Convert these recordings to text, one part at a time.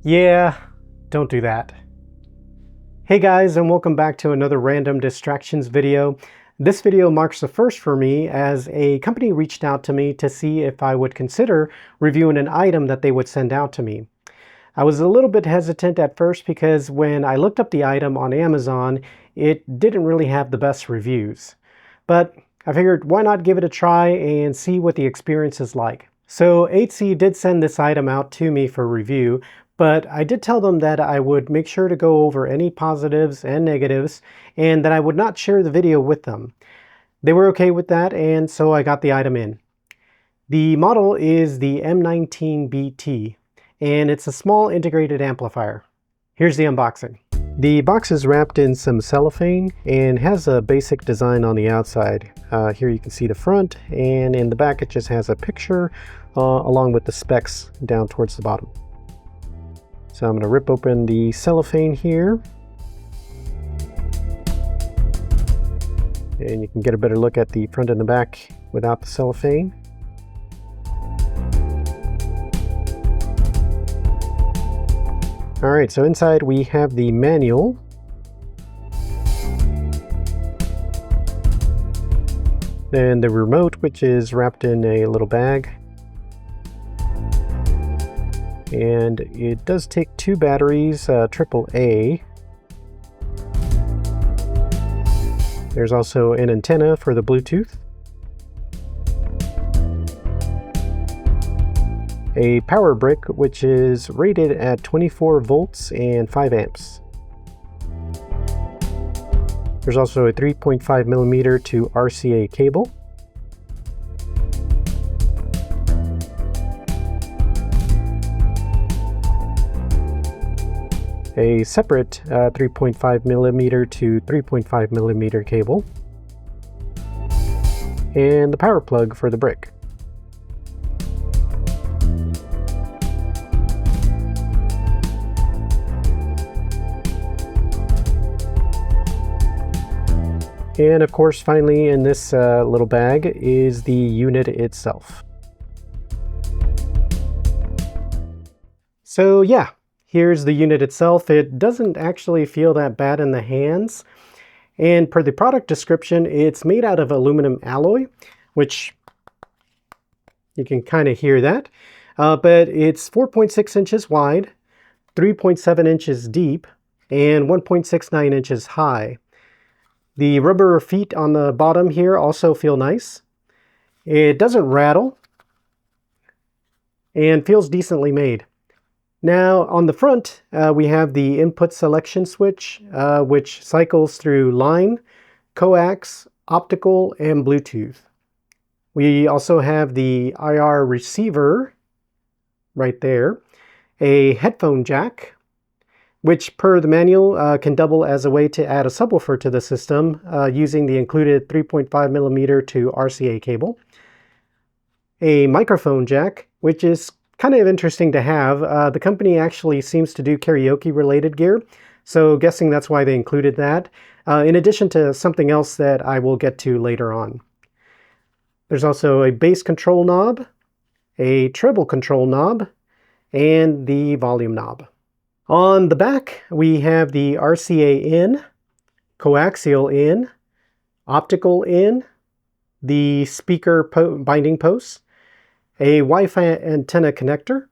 Yeah, don't do that. Hey guys, and welcome back to another random distractions video. This video marks the first for me as a company reached out to me to see if I would consider reviewing an item that they would send out to me. I was a little bit hesitant at first because when I looked up the item on Amazon, it didn't really have the best reviews. But I figured why not give it a try and see what the experience is like. So EYTSE did send this item out to me for review, but I did tell them that I would make sure to go over any positives and negatives and that I would not share the video with them. They were okay with that, and so I got the item in. The model is the M19 BT, and it's a small integrated amplifier. Here's the unboxing. The box is wrapped in some cellophane and has a basic design on the outside. Here you can see the front, and in the back it just has a picture along with the specs down towards the bottom. So I'm going to rip open the cellophane here. And you can get a better look at the front and the back without the cellophane. Alright, so inside we have the manual. Then the remote, which is wrapped in a little bag. And it does take two batteries, AAA. There's also an antenna for the Bluetooth. A power brick, which is rated at 24 volts and 5 amps. There's also a 3.5mm to RCA cable. A separate 3.5mm to 3.5mm cable. And the power plug for the brick. And of course, finally in this little bag is the unit itself. So yeah, here's the unit itself. It doesn't actually feel that bad in the hands. And per the product description, it's made out of aluminum alloy, which you can kind of hear that. But it's 4.6 inches wide, 3.7 inches deep, and 1.69 inches high. The rubber feet on the bottom here also feel nice. It doesn't rattle and feels decently made. Now on the front, we have the input selection switch, which cycles through line, coax, optical, and Bluetooth. We also have the IR receiver right there, a headphone jack, which per the manual can double as a way to add a subwoofer to the system using the included 3.5mm to RCA cable. A microphone jack, which is kind of interesting to have. The company actually seems to do karaoke related gear, so guessing that's why they included that, in addition to something else that I will get to later on. There's also a bass control knob, a treble control knob, and the volume knob. On the back, we have the RCA in, coaxial in, optical in, the speaker binding posts, a Wi-Fi antenna connector,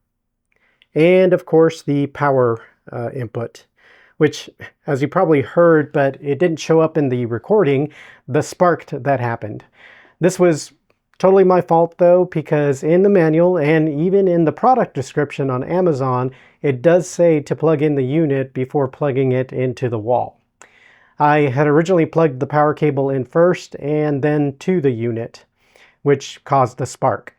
and of course the power input, which, as you probably heard, but it didn't show up in the recording, the spark that happened. This was totally my fault though, because in the manual and even in the product description on Amazon, it does say to plug in the unit before plugging it into the wall. I had originally plugged the power cable in first and then to the unit, which caused the spark.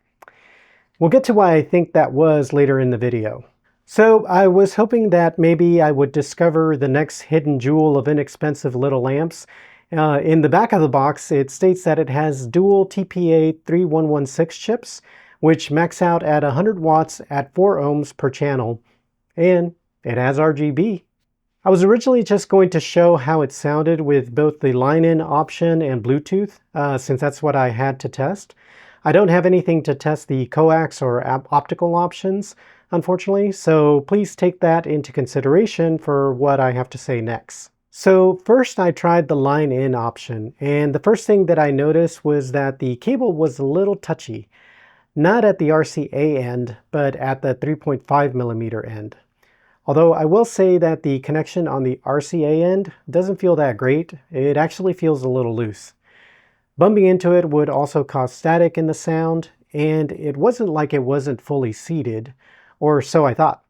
We'll get to why I think that was later in the video. So I was hoping that maybe I would discover the next hidden jewel of inexpensive little lamps. In the back of the box, it states that it has dual TPA 3116 chips, which max out at 100 watts at 4 ohms per channel, and it has RGB. I was originally just going to show how it sounded with both the line-in option and Bluetooth, since that's what I had to test. I don't have anything to test the coax or optical options, unfortunately, so please take that into consideration for what I have to say next. So first I tried the line in option, and the first thing that I noticed was that the cable was a little touchy. Not at the RCA end, but at the 3.5mm end. Although I will say that the connection on the RCA end doesn't feel that great. It actually feels a little loose. Bumping into it would also cause static in the sound, and it wasn't like it wasn't fully seated, or so I thought.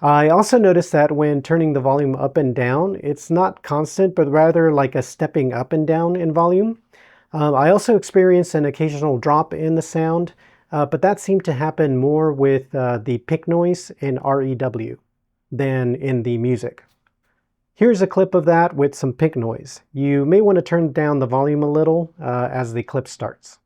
I also noticed that when turning the volume up and down, it's not constant, but rather like a stepping up and down in volume. I also experienced an occasional drop in the sound, but that seemed to happen more with the pink noise and REW than in the music. Here's a clip of that with some pink noise. You may want to turn down the volume a little as the clip starts.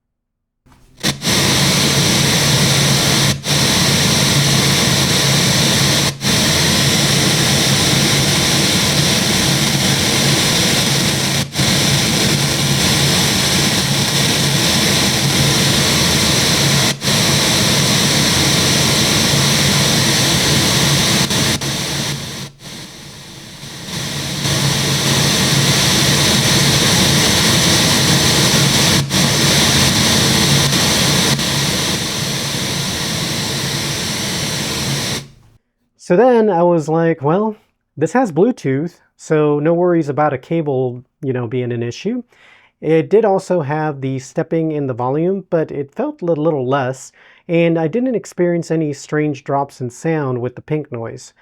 So then I was like, well, this has Bluetooth, so no worries about a cable, being an issue. It did also have the stepping in the volume, but it felt a little less, and I didn't experience any strange drops in sound with the pink noise.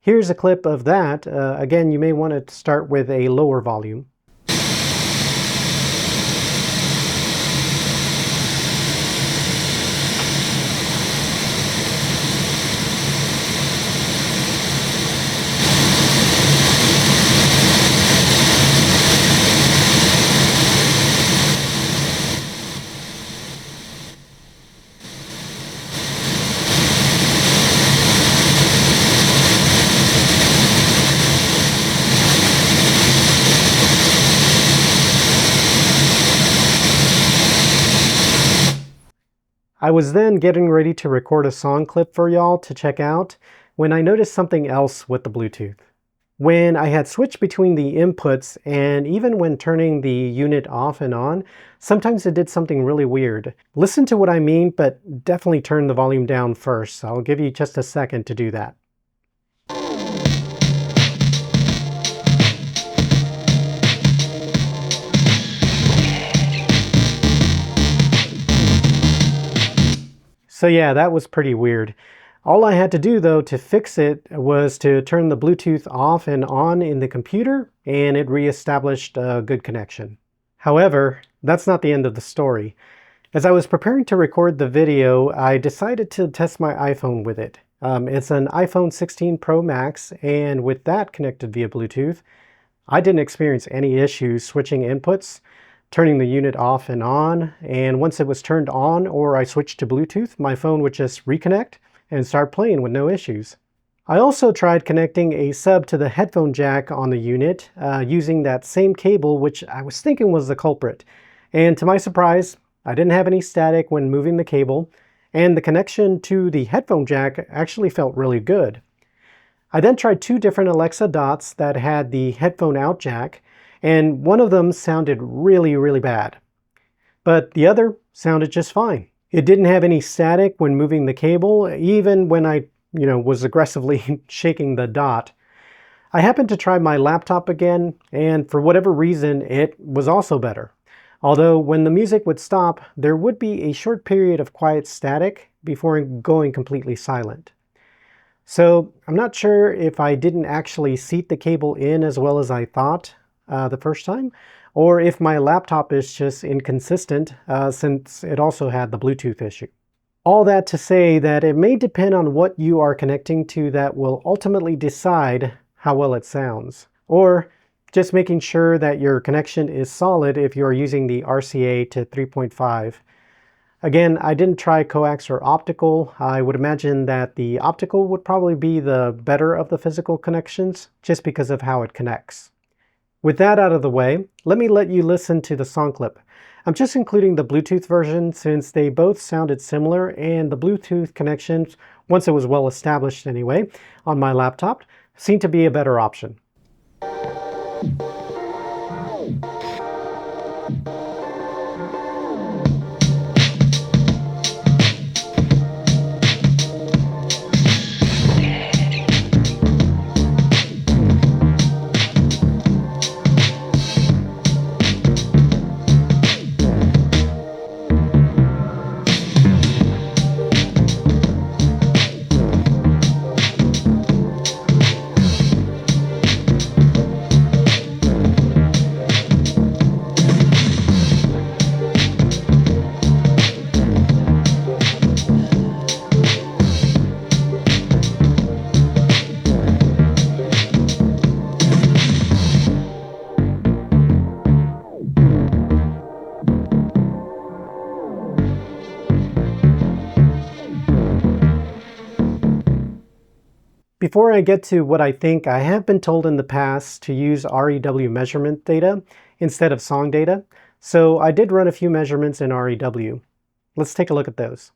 Here's a clip of that. Again, you may want to start with a lower volume. I was then getting ready to record a song clip for y'all to check out when I noticed something else with the Bluetooth. When I had switched between the inputs and even when turning the unit off and on, sometimes it did something really weird. Listen to what I mean, but definitely turn the volume down first. I'll give you just a second to do that. So yeah, that was pretty weird. All I had to do though to fix it was to turn the Bluetooth off and on in the computer, and it reestablished a good connection. However, that's not the end of the story. As I was preparing to record the video, I decided to test my iPhone with it. It's an iPhone 16 Pro Max, and with that connected via Bluetooth, I didn't experience any issues switching inputs, turning the unit off and on, and once it was turned on or I switched to Bluetooth, my phone would just reconnect and start playing with no issues. I also tried connecting a sub to the headphone jack on the unit using that same cable, which I was thinking was the culprit. And to my surprise, I didn't have any static when moving the cable, and the connection to the headphone jack actually felt really good. I then tried two different Alexa dots that had the headphone out jack, and one of them sounded really, really bad. But the other sounded just fine. It didn't have any static when moving the cable, even when I, was aggressively shaking the dot. I happened to try my laptop again, and for whatever reason, it was also better. Although when the music would stop, there would be a short period of quiet static before going completely silent. So I'm not sure if I didn't actually seat the cable in as well as I thought the first time, or if my laptop is just inconsistent since it also had the Bluetooth issue. All that to say that it may depend on what you are connecting to that will ultimately decide how well it sounds, or just making sure that your connection is solid if you're using the RCA to 3.5. Again, I didn't try coax or optical. I would imagine that the optical would probably be the better of the physical connections just because of how it connects. With that out of the way, let me let you listen to the song clip. I'm just including the Bluetooth version since they both sounded similar, and the Bluetooth connections, once it was well established anyway, on my laptop, seemed to be a better option. Before I get to what I think, I have been told in the past to use REW measurement data instead of song data, so I did run a few measurements in REW. Let's take a look at those.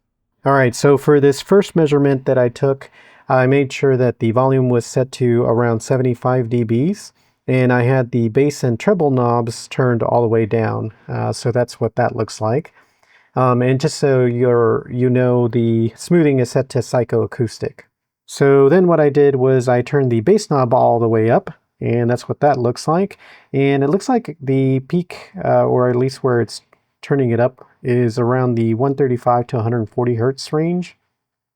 Alright, so for this first measurement that I took, I made sure that the volume was set to around 75 dBs, and I had the bass and treble knobs turned all the way down, so that's what that looks like. And just so you know, the smoothing is set to psychoacoustic. So then what I did was I turned the bass knob all the way up, and that's what that looks like. And it looks like the peak, or at least where it's turning it up, is around the 135 to 140 hertz range.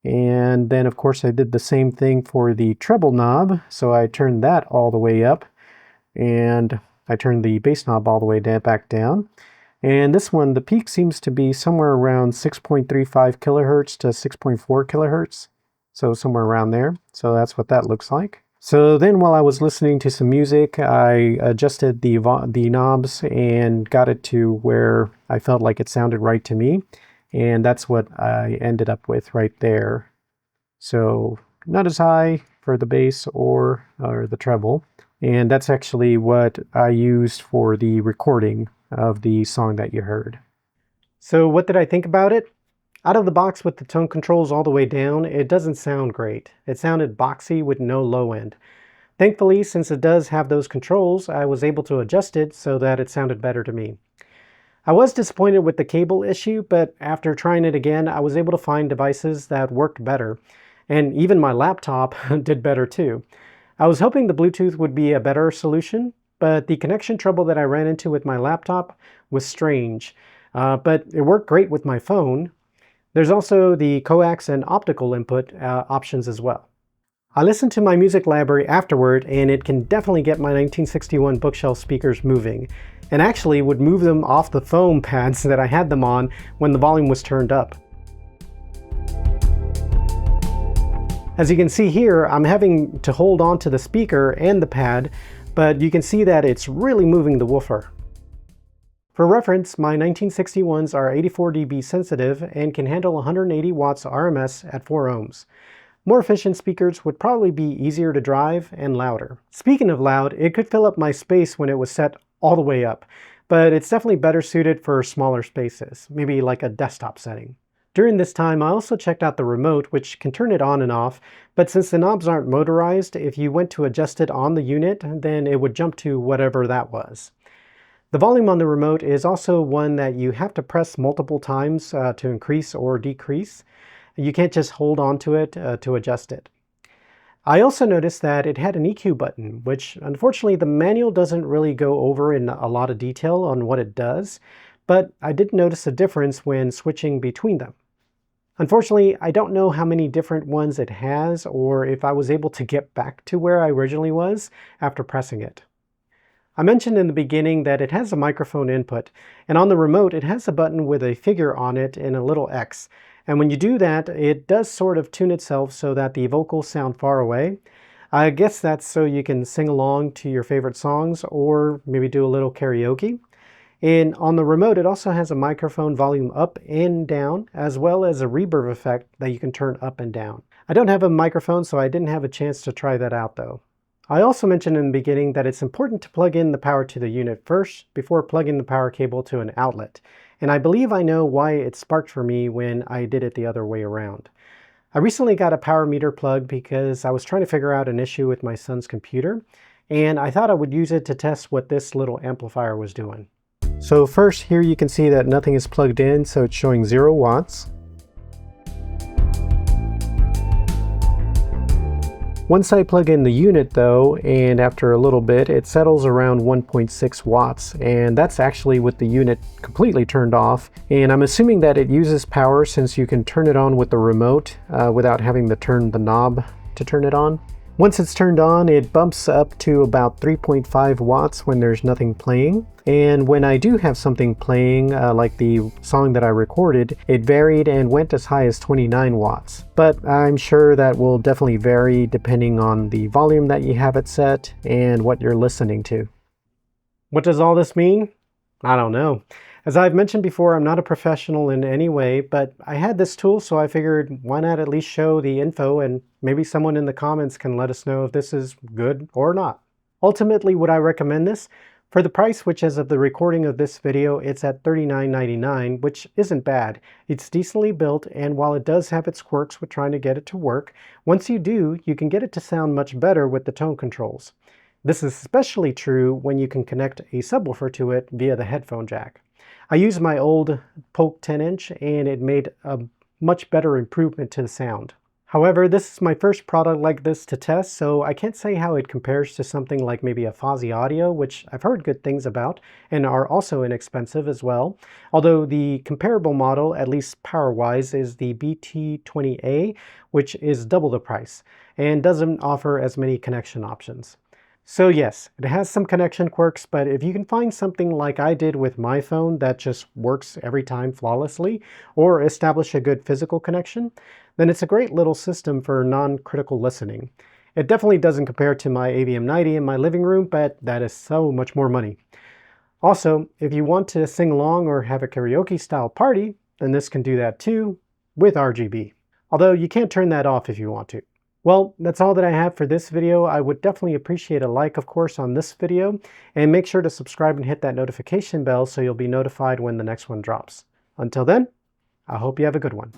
And then of course I did the same thing for the treble knob, so I turned that all the way up, and I turned the bass knob all the way back down. And this one, the peak seems to be somewhere around 6.35 kilohertz to 6.4 kilohertz. So somewhere around there. So that's what that looks like. So then while I was listening to some music, I adjusted the knobs and got it to where I felt like it sounded right to me. And that's what I ended up with right there. So not as high for the bass or the treble. And that's actually what I used for the recording of the song that you heard. So what did I think about it? Out of the box with the tone controls all the way down, it doesn't sound great. It sounded boxy with no low end. Thankfully, since it does have those controls, I was able to adjust it so that it sounded better to me. I was disappointed with the cable issue, but after trying it again, I was able to find devices that worked better. And even my laptop did better too. I was hoping the Bluetooth would be a better solution, but the connection trouble that I ran into with my laptop was strange. But it worked great with my phone. There's also the Coax and Optical input options as well. I listened to my music library afterward, and it can definitely get my 1961 bookshelf speakers moving, and actually would move them off the foam pads that I had them on when the volume was turned up. As you can see here, I'm having to hold on to the speaker and the pad, but you can see that it's really moving the woofer. For reference, my 1961s are 84 dB sensitive and can handle 180 watts RMS at 4 ohms. More efficient speakers would probably be easier to drive and louder. Speaking of loud, it could fill up my space when it was set all the way up, but it's definitely better suited for smaller spaces, maybe like a desktop setting. During this time, I also checked out the remote, which can turn it on and off, but since the knobs aren't motorized, if you went to adjust it on the unit, then it would jump to whatever that was. The volume on the remote is also one that you have to press multiple times to increase or decrease. You can't just hold on to it to adjust it. I also noticed that it had an EQ button, which unfortunately the manual doesn't really go over in a lot of detail on what it does, but I did notice a difference when switching between them. Unfortunately, I don't know how many different ones it has or if I was able to get back to where I originally was after pressing it. I mentioned in the beginning that it has a microphone input, and on the remote it has a button with a figure on it and a little X. And when you do that, it does sort of tune itself so that the vocals sound far away. I guess that's so you can sing along to your favorite songs or maybe do a little karaoke. And on the remote, it also has a microphone volume up and down, as well as a reverb effect that you can turn up and down. I don't have a microphone, so I didn't have a chance to try that out though. I also mentioned in the beginning that it's important to plug in the power to the unit first before plugging the power cable to an outlet. And I believe I know why it sparked for me when I did it the other way around. I recently got a power meter plug because I was trying to figure out an issue with my son's computer, and I thought I would use it to test what this little amplifier was doing. So first, here you can see that nothing is plugged in, so it's showing 0 watts. Once I plug in the unit though, and after a little bit, it settles around 1.6 watts, and that's actually with the unit completely turned off. And I'm assuming that it uses power since you can turn it on with the remote without having to turn the knob to turn it on. Once it's turned on, it bumps up to about 3.5 watts when there's nothing playing. And when I do have something playing, like the song that I recorded, it varied and went as high as 29 watts. But I'm sure that will definitely vary depending on the volume that you have it set and what you're listening to. What does all this mean? I don't know. As I've mentioned before, I'm not a professional in any way, but I had this tool, so I figured why not at least show the info, and maybe someone in the comments can let us know if this is good or not. Ultimately, would I recommend this? For the price, which as of the recording of this video, it's at $39.99, which isn't bad. It's decently built, and while it does have its quirks with trying to get it to work, once you do, you can get it to sound much better with the tone controls. This is especially true when you can connect a subwoofer to it via the headphone jack. I used my old Polk 10-inch and it made a much better improvement to the sound. However, this is my first product like this to test, so I can't say how it compares to something like maybe a Fozzy Audio, which I've heard good things about and are also inexpensive as well. Although the comparable model, at least power-wise, is the BT20A, which is double the price and doesn't offer as many connection options. So yes, it has some connection quirks, but if you can find something like I did with my phone that just works every time flawlessly, or establish a good physical connection, then it's a great little system for non-critical listening. It definitely doesn't compare to my AV-M19 in my living room, but that is so much more money. Also, if you want to sing along or have a karaoke style party, then this can do that too, with RGB. Although you can't turn that off if you want to. Well, that's all that I have for this video. I would definitely appreciate a like, of course, on this video, and make sure to subscribe and hit that notification bell so you'll be notified when the next one drops. Until then, I hope you have a good one.